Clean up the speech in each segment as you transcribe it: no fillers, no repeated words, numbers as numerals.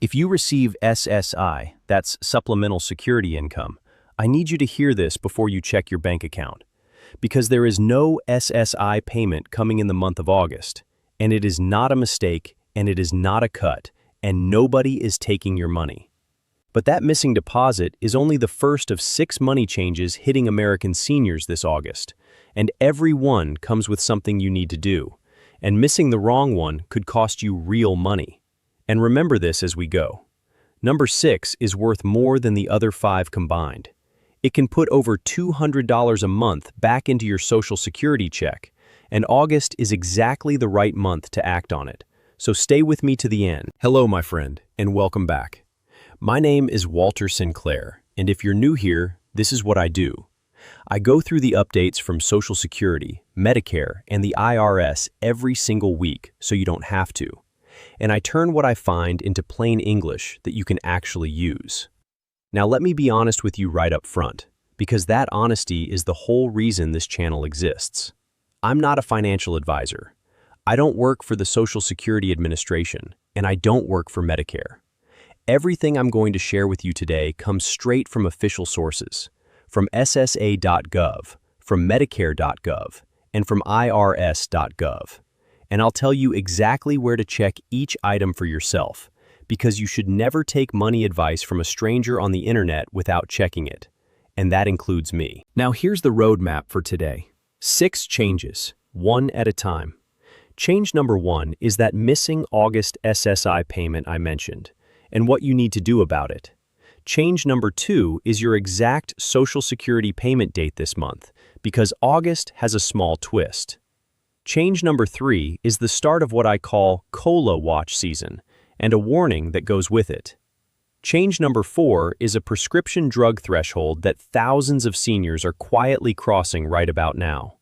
If you receive SSI, that's Supplemental Security Income, I need you to hear this before you check your bank account. Because there is no SSI payment coming in the month of August, and it is not a mistake, and it is not a cut, and nobody is taking your money. But that missing deposit is only the first of 6 money changes hitting American seniors this August, and every one comes with something you need to do, and missing the wrong one could cost you real money. And remember this as we go. Number 6 is worth more than the other 5 combined. It can put over $200 a month back into your Social Security check, and August is exactly the right month to act on it. So stay with me to the end. Hello, my friend, and welcome back. My name is Walter Sinclair, and if you're new here, this is what I do. I go through the updates from Social Security, Medicare, and the IRS every single week so you don't have to. And I turn what I find into plain English that you can actually use. Now let me be honest with you right up front, because that honesty is the whole reason this channel exists. I'm not a financial advisor. I don't work for the Social Security Administration, and I don't work for Medicare. Everything I'm going to share with you today comes straight from official sources, from ssa.gov, from medicare.gov, and from irs.gov. And I'll tell you exactly where to check each item for yourself, because you should never take money advice from a stranger on the internet without checking it. And that includes me. Now here's the roadmap for today. 6 changes, one at a time. Change number 1 is that missing August SSI payment I mentioned, and what you need to do about it. Change number 2 is your exact Social Security payment date this month, because August has a small twist. Change number 3 is the start of what I call COLA watch season, and a warning that goes with it. Change number 4 is a prescription drug threshold that thousands of seniors are quietly crossing right about now.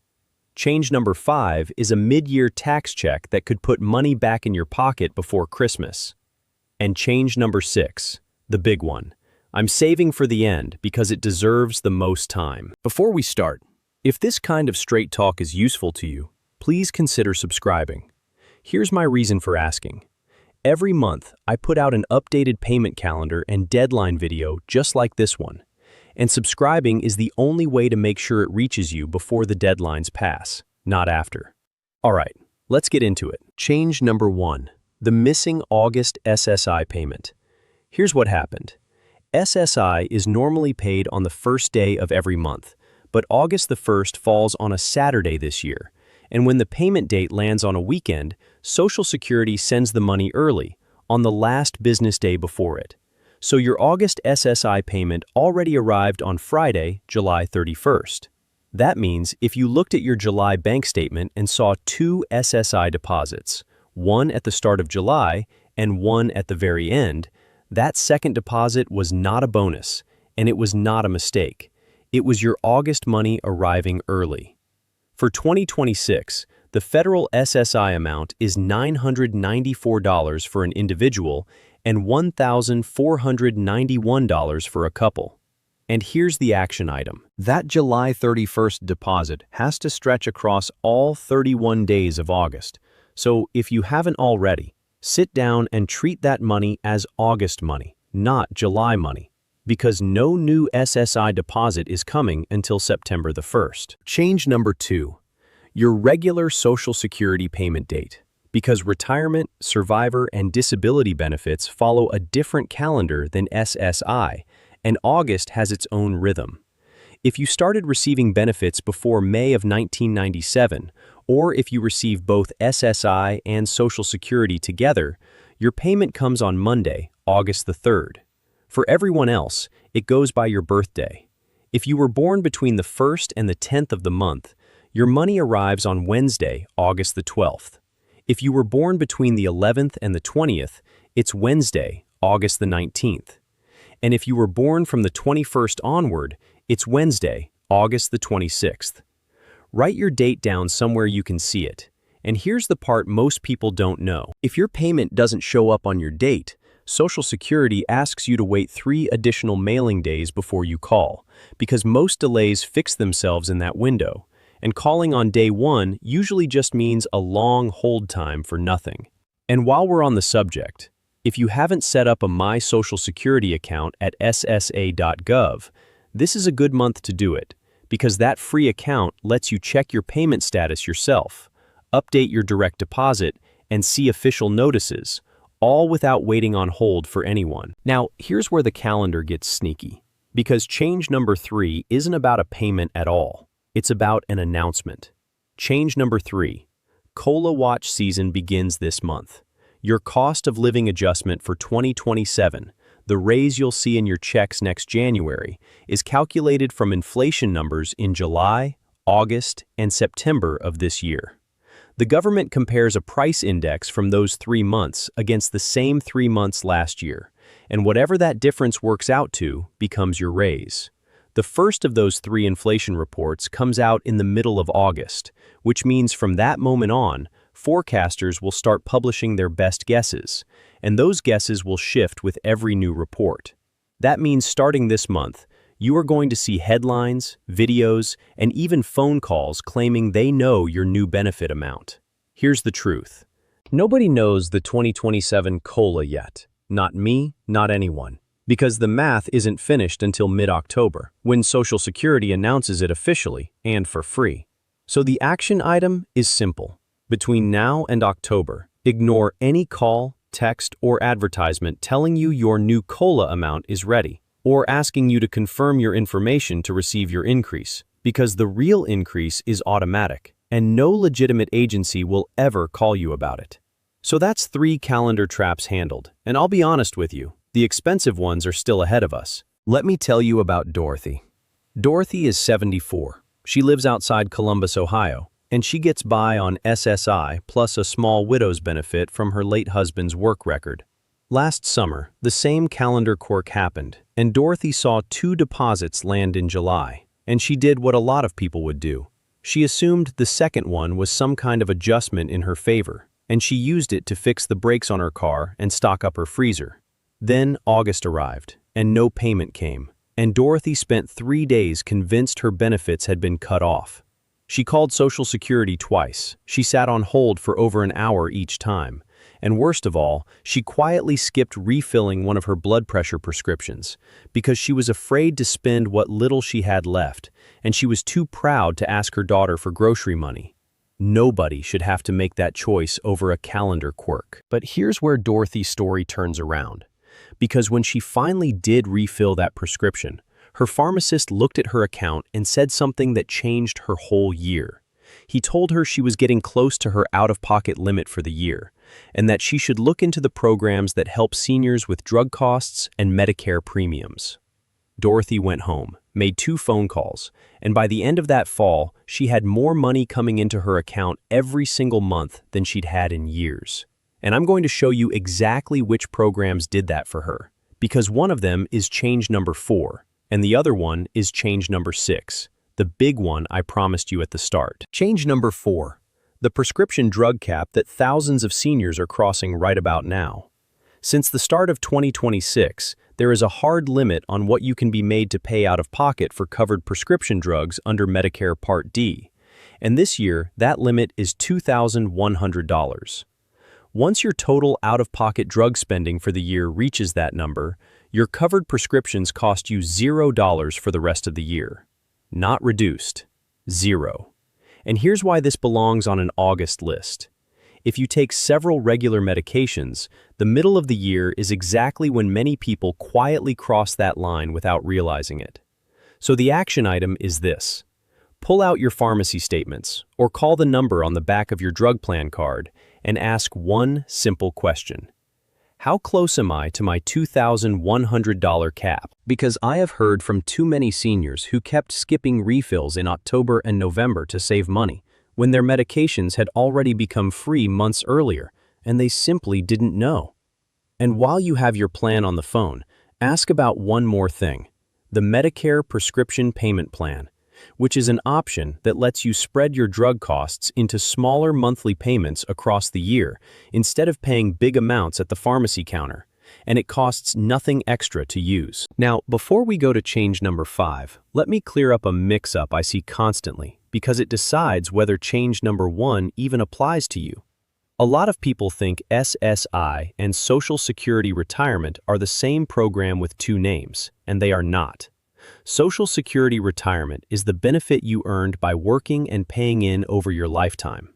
Change number 5 is a mid-year tax check that could put money back in your pocket before Christmas. And change number 6, the big one. I'm saving for the end because it deserves the most time. Before we start, if this kind of straight talk is useful to you, please consider subscribing. Here's my reason for asking. Every month, I put out an updated payment calendar and deadline video just like this one. And subscribing is the only way to make sure it reaches you before the deadlines pass, not after. All right, let's get into it. Change number 1, the missing August SSI payment. Here's what happened. SSI is normally paid on the first day of every month, but August the 1st falls on a Saturday this year. And when the payment date lands on a weekend, Social Security sends the money early, on the last business day before it. So your August SSI payment already arrived on Friday, July 31st. That means if you looked at your July bank statement and saw 2 SSI deposits, one at the start of July and one at the very end, that second deposit was not a bonus, and it was not a mistake. It was your August money arriving early. For 2026, the federal SSI amount is $994 for an individual and $1,491 for a couple. And here's the action item. That July 31st deposit has to stretch across all 31 days of August. So if you haven't already, sit down and treat that money as August money, not July money, because no new SSI deposit is coming until September the 1st. Change number 2, your regular Social Security payment date, because retirement, survivor, and disability benefits follow a different calendar than SSI, and August has its own rhythm. If you started receiving benefits before May of 1997, or if you receive both SSI and Social Security together, your payment comes on Monday, August the 3rd. For everyone else, it goes by your birthday. If you were born between the 1st and the 10th of the month, your money arrives on Wednesday, August the 12th. If you were born between the 11th and the 20th, it's Wednesday, August the 19th. And if you were born from the 21st onward, it's Wednesday, August the 26th. Write your date down somewhere you can see it. And here's the part most people don't know. If your payment doesn't show up on your date, Social Security asks you to wait 3 additional mailing days before you call, because most delays fix themselves in that window, and calling on day 1 usually just means a long hold time for nothing. And while we're on the subject, If you haven't set up a My Social Security account at ssa.gov, this is a good month to do it, because that free account lets you check your payment status yourself, update your direct deposit, and see official notices, all without waiting on hold for anyone. Now, here's where the calendar gets sneaky, because change number 3 isn't about a payment at all. It's about an announcement. Change number 3. COLA Watch season begins this month. Your cost of living adjustment for 2027, the raise you'll see in your checks next January, is calculated from inflation numbers in July, August, and September of this year. The government compares a price index from those 3 months against the same 3 months last year, and whatever that difference works out to becomes your raise. The first of those 3 inflation reports comes out in the middle of August, which means from that moment on, forecasters will start publishing their best guesses, and those guesses will shift with every new report. That means starting this month, you are going to see headlines, videos, and even phone calls claiming they know your new benefit amount. Here's the truth. Nobody knows the 2027 COLA yet. Not me, not anyone. Because the math isn't finished until mid-October, when Social Security announces it officially and for free. So the action item is simple. Between now and October, ignore any call, text, or advertisement telling you your new COLA amount is ready, or asking you to confirm your information to receive your increase, because the real increase is automatic, and no legitimate agency will ever call you about it. So that's 3 calendar traps handled, and I'll be honest with you, the expensive ones are still ahead of us. Let me tell you about Dorothy. Dorothy is 74. She lives outside Columbus, Ohio, and she gets by on SSI plus a small widow's benefit from her late husband's work record. Last summer, the same calendar quirk happened, and Dorothy saw 2 deposits land in July, and she did what a lot of people would do. She assumed the second one was some kind of adjustment in her favor, and she used it to fix the brakes on her car and stock up her freezer. Then August arrived, and no payment came, and Dorothy spent 3 days convinced her benefits had been cut off. She called Social Security twice. She sat on hold for over an hour each time. And worst of all, she quietly skipped refilling one of her blood pressure prescriptions because she was afraid to spend what little she had left, and she was too proud to ask her daughter for grocery money. Nobody should have to make that choice over a calendar quirk. But here's where Dorothy's story turns around. Because when she finally did refill that prescription, her pharmacist looked at her account and said something that changed her whole year. He told her she was getting close to her out-of-pocket limit for the year, and that she should look into the programs that help seniors with drug costs and Medicare premiums. Dorothy went home, made 2 phone calls, and by the end of that fall, she had more money coming into her account every single month than she'd had in years. And I'm going to show you exactly which programs did that for her, because one of them is change number 4, and the other one is change number 6, the big one I promised you at the start. Change number 4, the prescription drug cap that thousands of seniors are crossing right about now. Since the start of 2026, there is a hard limit on what you can be made to pay out of pocket for covered prescription drugs under Medicare Part D, and this year that limit is $2,100. Once your total out-of-pocket drug spending for the year reaches that number, your covered prescriptions cost you $0 for the rest of the year. Not reduced. 0. And here's why this belongs on an August list. If you take several regular medications, the middle of the year is exactly when many people quietly cross that line without realizing it. So the action item is this. Pull out your pharmacy statements, or call the number on the back of your drug plan card, and ask one simple question. How close am I to my $2,100 cap? Because I have heard from too many seniors who kept skipping refills in October and November to save money, when their medications had already become free months earlier, and they simply didn't know. And while you have your plan on the phone, ask about one more thing, the Medicare Prescription Payment Plan, which is an option that lets you spread your drug costs into smaller monthly payments across the year instead of paying big amounts at the pharmacy counter, and it costs nothing extra to use. Now, before we go to change number 5, let me clear up a mix-up I see constantly because it decides whether change number 1 even applies to you. A lot of people think SSI and Social Security Retirement are the same program with two names, and they are not. Social Security Retirement is the benefit you earned by working and paying in over your lifetime.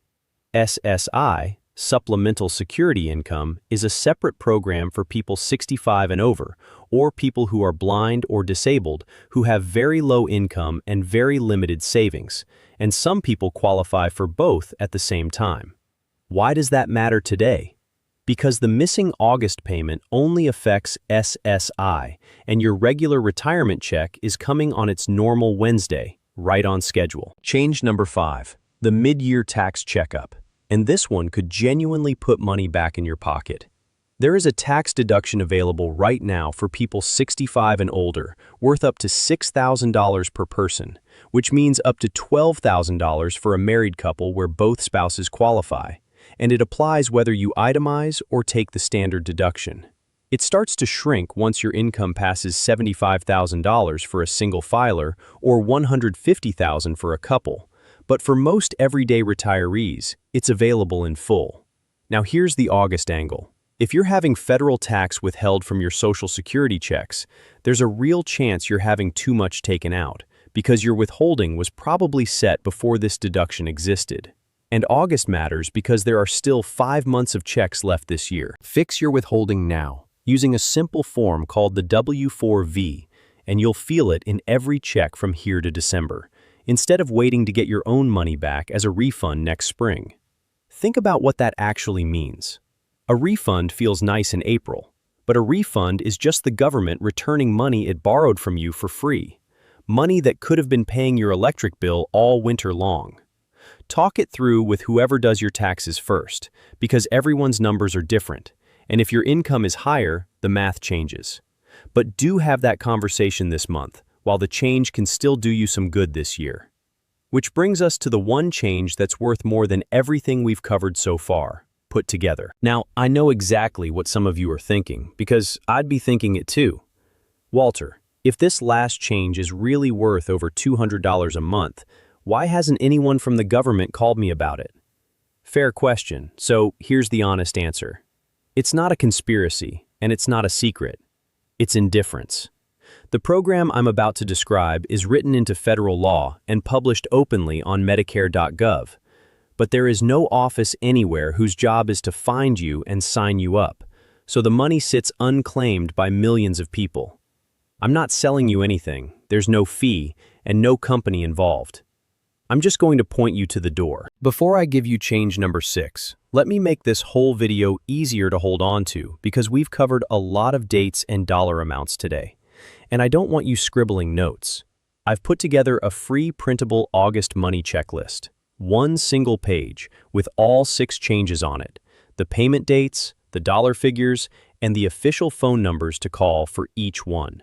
SSI, Supplemental Security Income, is a separate program for people 65 and over, or people who are blind or disabled who have very low income and very limited savings, and some people qualify for both at the same time. Why does that matter today? Because the missing August payment only affects SSI, and your regular retirement check is coming on its normal Wednesday, right on schedule. Change number 5, the mid-year tax checkup. And this one could genuinely put money back in your pocket. There is a tax deduction available right now for people 65 and older, worth up to $6,000 per person, which means up to $12,000 for a married couple where both spouses qualify. And it applies whether you itemize or take the standard deduction. It starts to shrink once your income passes $75,000 for a single filer or $150,000 for a couple. But for most everyday retirees, it's available in full. Now here's the August angle. If you're having federal tax withheld from your Social Security checks, there's a real chance you're having too much taken out, because your withholding was probably set before this deduction existed. And August matters because there are still 5 months of checks left this year. Fix your withholding now, using a simple form called the W-4V, and you'll feel it in every check from here to December, instead of waiting to get your own money back as a refund next spring. Think about what that actually means. A refund feels nice in April, but a refund is just the government returning money it borrowed from you for free, money that could have been paying your electric bill all winter long. Talk it through with whoever does your taxes first, because everyone's numbers are different, and if your income is higher, the math changes. But do have that conversation this month, while the change can still do you some good this year. Which brings us to the one change that's worth more than everything we've covered so far, put together. Now, I know exactly what some of you are thinking, because I'd be thinking it too. Walter, if this last change is really worth over $200 a month, why hasn't anyone from the government called me about it? Fair question, so here's the honest answer. It's not a conspiracy, and it's not a secret. It's indifference. The program I'm about to describe is written into federal law and published openly on medicare.gov. But there is no office anywhere whose job is to find you and sign you up, so the money sits unclaimed by millions of people. I'm not selling you anything, there's no fee, and no company involved. I'm just going to point you to the door. Before I give you change number 6, let me make this whole video easier to hold on to because we've covered a lot of dates and dollar amounts today. And I don't want you scribbling notes. I've put together a free printable August money checklist. One single page with all 6 changes on it, the payment dates, the dollar figures, and the official phone numbers to call for each one.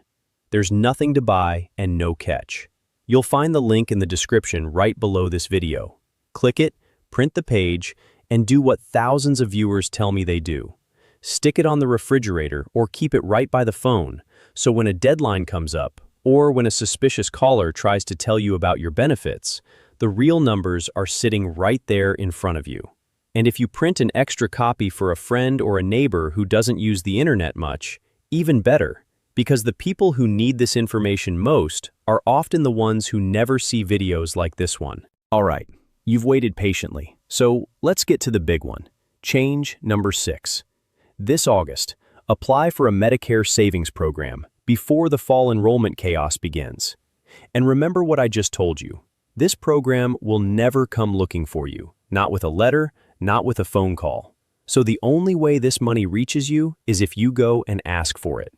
There's nothing to buy and no catch. You'll find the link in the description right below this video. Click it, print the page, and do what thousands of viewers tell me they do. Stick it on the refrigerator or keep it right by the phone, so when a deadline comes up, or when a suspicious caller tries to tell you about your benefits, the real numbers are sitting right there in front of you. And if you print an extra copy for a friend or a neighbor who doesn't use the internet much, even better, because the people who need this information most are often the ones who never see videos like this one. All right, you've waited patiently, so let's get to the big one. Change number 6. This August, apply for a Medicare Savings Program before the fall enrollment chaos begins. And remember what I just told you. This program will never come looking for you, not with a letter, not with a phone call. So the only way this money reaches you is if you go and ask for it.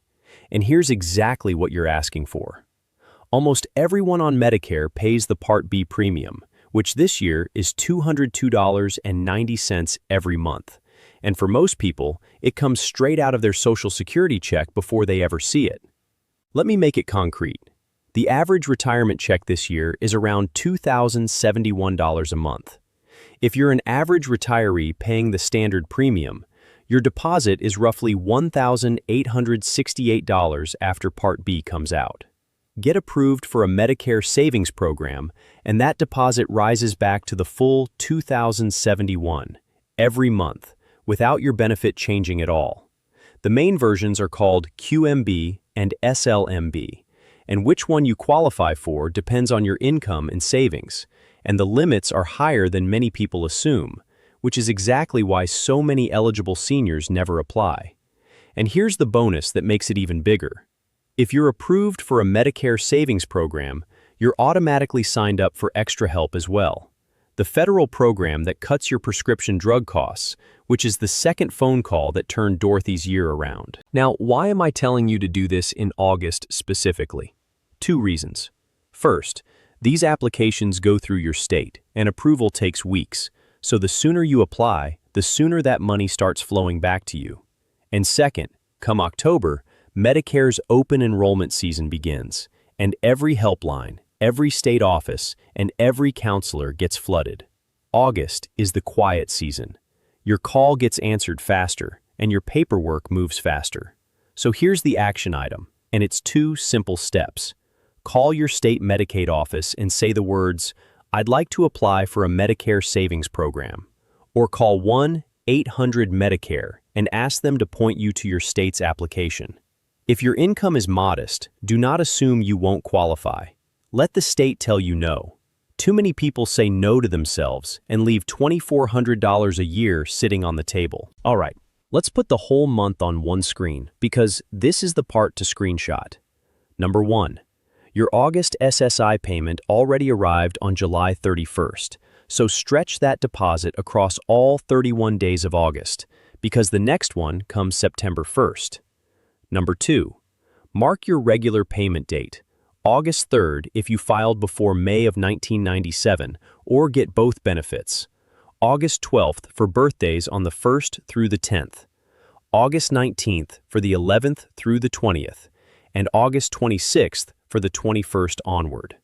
And here's exactly what you're asking for. Almost everyone on Medicare pays the Part B premium, which this year is $202.90 every month. And for most people, it comes straight out of their Social Security check before they ever see it. Let me make it concrete. The average retirement check this year is around $2,071 a month. If you're an average retiree paying the standard premium, your deposit is roughly $1,868 after Part B comes out. Get approved for a Medicare Savings Program, and that deposit rises back to the full $2,071 every month, without your benefit changing at all. The main versions are called QMB and SLMB, and which one you qualify for depends on your income and savings, and the limits are higher than many people assume, which is exactly why so many eligible seniors never apply. And here's the bonus that makes it even bigger. If you're approved for a Medicare Savings Program, you're automatically signed up for extra help as well. The federal program that cuts your prescription drug costs, which is the second phone call that turned Dorothy's year around. Now, why am I telling you to do this in August specifically? 2 reasons. First, these applications go through your state, and approval takes weeks, so the sooner you apply, the sooner that money starts flowing back to you. And second, come October, Medicare's open enrollment season begins, and every helpline, every state office, and every counselor gets flooded. August is the quiet season. Your call gets answered faster, and your paperwork moves faster. So here's the action item, and it's 2 simple steps. Call your state Medicaid office and say the words, "I'd like to apply for a Medicare Savings Program," or call 1-800-MEDICARE and ask them to point you to your state's application. If your income is modest, do not assume you won't qualify. Let the state tell you no. Too many people say no to themselves and leave $2,400 a year sitting on the table. All right, let's put the whole month on one screen because this is the part to screenshot. Number 1, your August SSI payment already arrived on July 31st, so stretch that deposit across all 31 days of August because the next one comes September 1st. Number 2, mark your regular payment date, August 3rd if you filed before May of 1997 or get both benefits, August 12th for birthdays on the 1st through the 10th, August 19th for the 11th through the 20th, and August 26th for the 21st onward.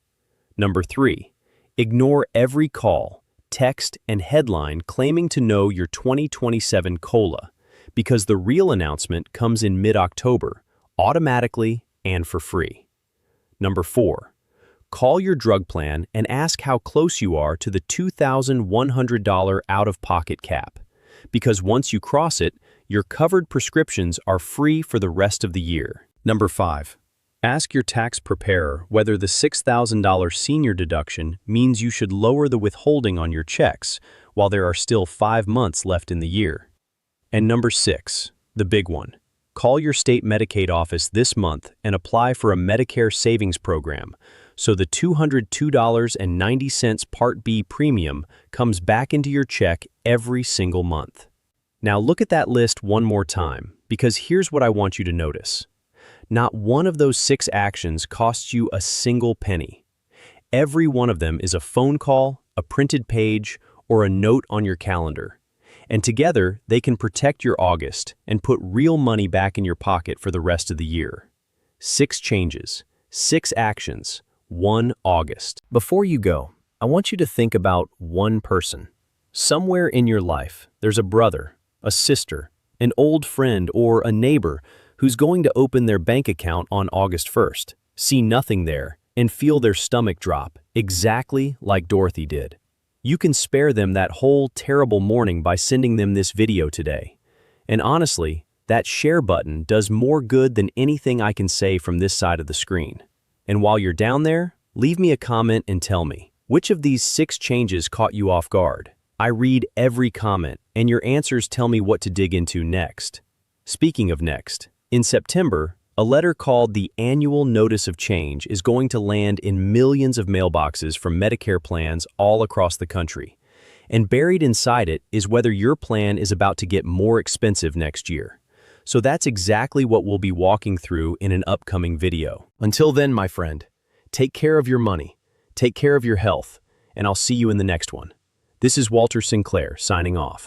Number 3, ignore every call, text, and headline claiming to know your 2027 COLA, because the real announcement comes in mid-October, automatically and for free. Number 4, call your drug plan and ask how close you are to the $2,100 out-of-pocket cap, because once you cross it, your covered prescriptions are free for the rest of the year. Number 5, ask your tax preparer whether the $6,000 senior deduction means you should lower the withholding on your checks while there are still 5 months left in the year. And number 6, the big one. Call your state Medicaid office this month and apply for a Medicare Savings Program so the $202.90 Part B premium comes back into your check every single month. Now look at that list one more time, because here's what I want you to notice. Not one of those 6 actions costs you a single penny. Every one of them is a phone call, a printed page, or a note on your calendar. And together, they can protect your August and put real money back in your pocket for the rest of the year. 6 changes, 6 actions, 1 August. Before you go, I want you to think about one person. Somewhere in your life, there's a brother, a sister, an old friend, or a neighbor who's going to open their bank account on August 1st, see nothing there, and feel their stomach drop, exactly like Dorothy did. You can spare them that whole terrible morning by sending them this video today. And honestly, that share button does more good than anything I can say from this side of the screen. And while you're down there, leave me a comment and tell me, which of these 6 changes caught you off guard? I read every comment, and your answers tell me what to dig into next. Speaking of next, in September, a letter called the Annual Notice of Change is going to land in millions of mailboxes from Medicare plans all across the country. And buried inside it is whether your plan is about to get more expensive next year. So that's exactly what we'll be walking through in an upcoming video. Until then, my friend, take care of your money, take care of your health, and I'll see you in the next one. This is Walter Sinclair signing off.